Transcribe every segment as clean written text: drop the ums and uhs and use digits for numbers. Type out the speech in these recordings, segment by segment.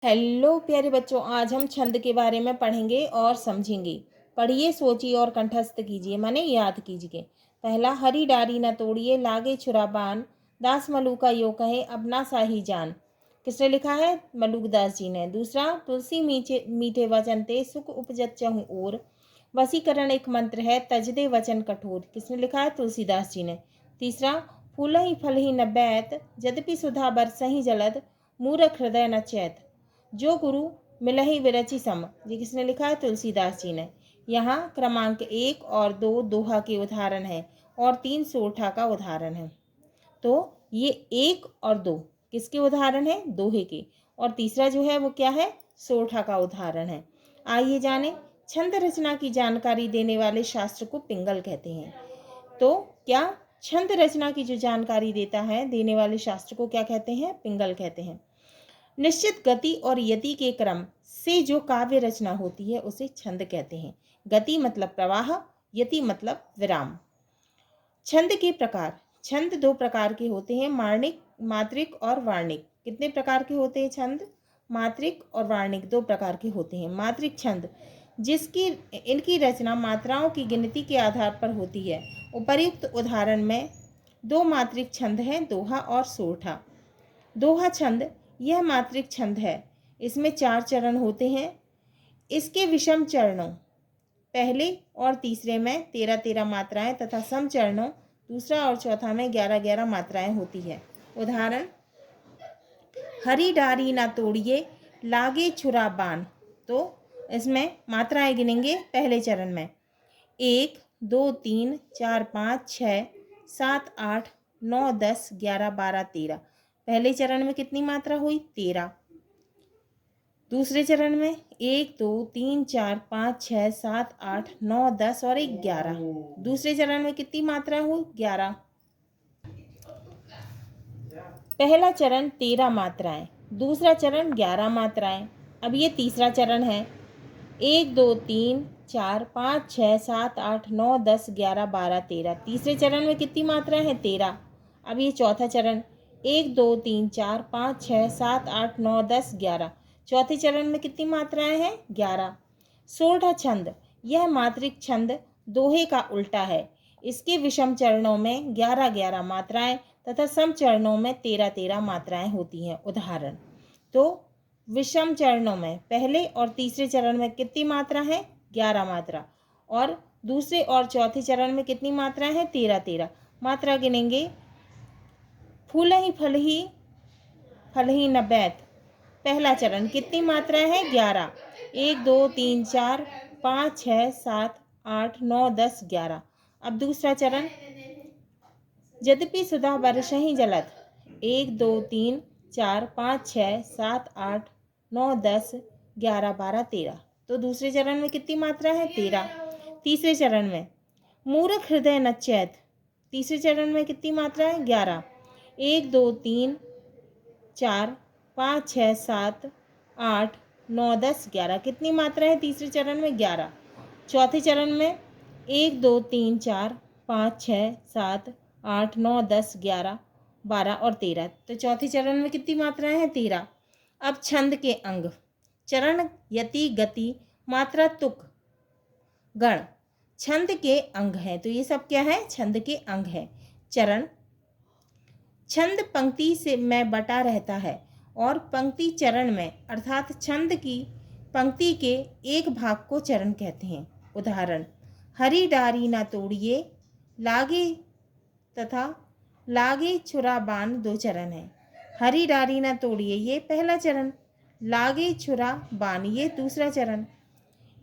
Hello प्यारे बच्चों, आज हम छंद के बारे में पढ़ेंगे और समझेंगे। पढ़िए, सोचिए और कंठस्थ कीजिए, माने याद कीजिए। पहला, हरी डारी न तोड़िए, लागे छुरा बान, दास मलूका यो कहे अपना साही जान। किसने लिखा है? मलूकदास जी ने। दूसरा, तुलसी मीठे मीठे वचन ते सुख उपजत चहु ओर, वसीकरण एक मंत्र है तजदे वचन कठोर। किसने लिखा है? तुलसीदास जी ने। तीसरा, फूलहि फलहि न बैत, यद्यपि सुधा बरसहि जलद, मूरख हृदय न चैत, जो गुरु मिलहि विरचि सम। ये किसने लिखा है? तुलसीदास जी ने। यहाँ क्रमांक 1 और 2 दोहा के उदाहरण है और 3 सोरठा का उदाहरण है। तो ये 1 और 2 किसके उदाहरण है? दोहे के। और तीसरा जो है वो क्या है? सोरठा का उदाहरण है। आइए जाने, छंद रचना की जानकारी देने वाले शास्त्र को पिंगल कहते हैं। तो क्या छंद रचना की जो जानकारी देता है, देने वाले शास्त्र को क्या कहते हैं? पिंगल कहते हैं। निश्चित गति और यति के क्रम से जो काव्य रचना होती है उसे छंद कहते हैं। गति मतलब प्रवाह, यति मतलब विराम। छंद के प्रकार। छंद 2 प्रकार के होते हैं, मात्रिक और वार्णिक। कितने प्रकार के होते हैं छंद? मात्रिक और वार्णिक 2 प्रकार के होते हैं। मात्रिक छंद इनकी रचना मात्राओं की गिनती के आधार पर होती है। उपर्युक्त उदाहरण में 2 मात्रिक छंद हैं, दोहा और सोरठा। दोहा छंद यह मात्रिक छंद है। इसमें 4 चरण होते हैं। इसके विषम चरणों पहले और तीसरे में 13-13 मात्राएं तथा सम चरणों दूसरा और चौथा में 11-11 मात्राएं होती है। उदाहरण, हरी डारी ना तोड़िए, लागे छुरा बान। तो इसमें मात्राएं गिनेंगे। पहले चरण में 1 2 3 4 5 6 7 8 9 10 11 12 13। पहले चरण में कितनी मात्रा हुई? 13। दूसरे चरण में 1 2 3 4 5 6 7 8 9 10 और 11। दूसरे चरण में कितनी मात्रा हुई? 11। पहला चरण 13 मात्राएं, दूसरा चरण 11 मात्राएं। अब ये तीसरा चरण है। 1 2 3 4 5 6 7 8 9 10 11 12 13। तीसरे चरण में कितनी मात्राएं हैं? 13। अब ये चौथा चरण 1 2 3 4 5 6 7 8 9 10 11। चौथे चरण में कितनी मात्राएं हैं? 11। सोरठा छंद यह मात्रिक छंद दोहे का उल्टा है। इसके विषम चरणों में 11-11 मात्राएं तथा सम चरणों में 13-13 मात्राएं होती हैं। उदाहरण, तो विषम चरणों में पहले और तीसरे चरण में कितनी मात्रा है? 11 मात्रा। और दूसरे और चौथे चरण में कितनी मात्रा है? 13-13 मात्रा गिनेंगे। फूलहि फलहि न बैत। पहला चरण कितनी मात्रा है? 11। 1 2 3 4 5 6 7 8 9 10 11। अब दूसरा चरण, यद्यपि सुधा बरसहि जलद। 1 2 3 4 5 6 7 8 9 10 11 12 13। तो दूसरे चरण में कितनी मात्रा है? 13। तीसरे चरण में मूरख हृदय न चैत। तीसरे चरण में कितनी मात्रा है? 11। 1 2 3 4 5 6 7 8 9 10 11। कितनी मात्रा है तीसरे चरण में? 11। चौथे चरण में 1 2 3 4 5 6 7 8 9 10 11 12 और 13। तो चौथे चरण में कितनी मात्राएं हैं? 13। अब छंद के अंग। चरण, यति, गति, मात्रा, तुक, गण छंद के अंग हैं। तो ये सब क्या है? छंद के अंग हैं। चरण, छंद पंक्ति से में बटा रहता है और पंक्ति चरण में, अर्थात छंद की पंक्ति के एक भाग को चरण कहते हैं। उदाहरण, हरी डारी ना तोड़िए, लागे तथा लागे छुरा बान 2 चरण है। हरी डारी ना तोड़िए ये पहला चरण, लागे छुरा बान ये दूसरा चरण।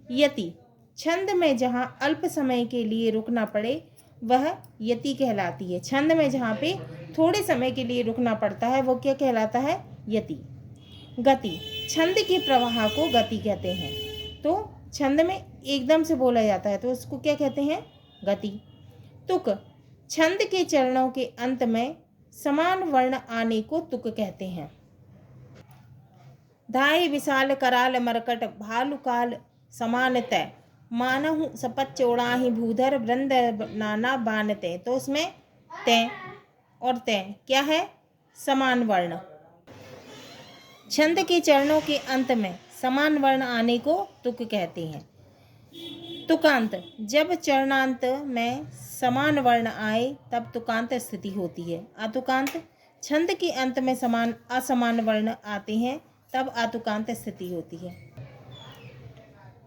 यति, छंद में जहाँ अल्प समय के लिए रुकना पड़े वह यति कहलाती है। छंद में जहाँ पे थोड़े समय के लिए रुकना पड़ता है वो क्या कहलाता है? यति। गति, छंद के प्रवाह को गति कहते हैं। तो छंद में एकदम से बोला जाता है तो उसको क्या कहते हैं? गति। तुक, छंद के चरणों के अंत में समान वर्ण आने को तुक कहते हैं। धाय विशाल कराल मरकट, भालु काल समान तय, मानहु सपत चौड़ाही भूधर, वृंद नाना बानते। तो उसमें तय और तय क्या है? समान वर्ण। छंद के चरणों के अंत में समान वर्ण आने को तुक कहते हैं। तुकांत, जब चरणांत में समान वर्ण आए तब तुकांत स्थिति होती है। अतुकांत, छंद के अंत में समान असमान वर्ण आते हैं तब अतुकांत स्थिति होती है।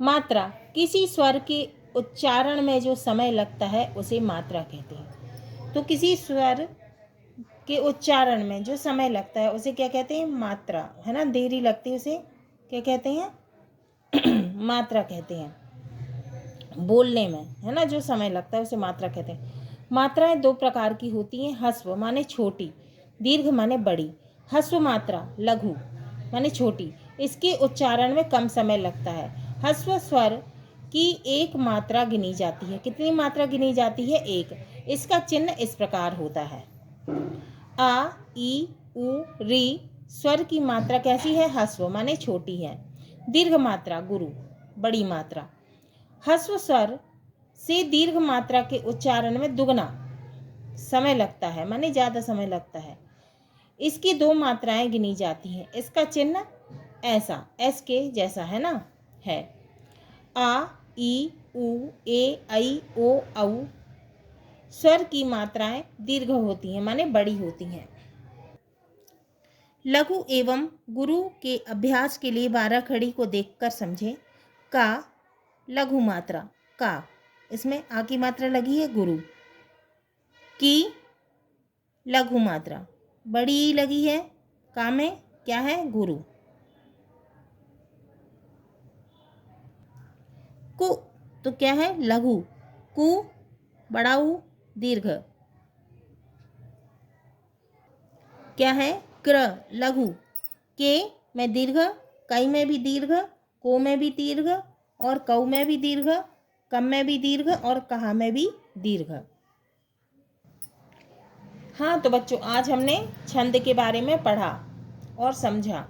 मात्रा, किसी स्वर के उच्चारण में जो समय लगता है उसे मात्रा कहते हैं। तो किसी स्वर के उच्चारण में जो समय लगता है उसे क्या कहते हैं? मात्रा, है ना, देरी लगती है उसे क्या कहते हैं? मात्रा कहते हैं। बोलने में, है ना, जो समय लगता है उसे मात्रा कहते हैं। मात्राएं दो प्रकार की होती हैं। ह्रस्व माने छोटी, दीर्घ माने बड़ी। ह्रस्व मात्रा लघु माने छोटी, इसके उच्चारण में कम समय लगता है। ह्रस्व स्वर की एक मात्रा गिनी जाती है। कितनी मात्रा गिनी जाती है? एक। इसका चिन्ह इस प्रकार होता है। आ, ई, उ, री स्वर की मात्रा कैसी है? ह्रस्व माने छोटी है। दीर्घ मात्रा गुरु, बड़ी मात्रा। ह्रस्व स्वर से दीर्घ मात्रा के उच्चारण में दुगना समय लगता है, माने ज़्यादा समय लगता है। इसकी दो मात्राएं गिनी जाती हैं। इसका चिन्ह ऐसा, एस के जैसा, है ना, है। आ, ई, उ, ए, ऐ, ओ, औ स्वर की मात्राएं दीर्घ होती हैं, माने बड़ी होती हैं। लघु एवं गुरु के अभ्यास के लिए 12 खड़ी को देखकर समझें। का लघु मात्रा, का, इसमें आ की मात्रा लगी है, गुरु। की लघु मात्रा, बड़ी लगी है, का में क्या है? गुरु। कु तो क्या है? लघु। कु बड़ा उ, दीर्घ क्या है? क्र लघु। के में दीर्घ, कई में भी दीर्घ, को में भी दीर्घ और कऊ में भी दीर्घ, कम में भी दीर्घ और कहा में भी दीर्घ। हाँ तो बच्चों, आज हमने छंद के बारे में पढ़ा और समझा।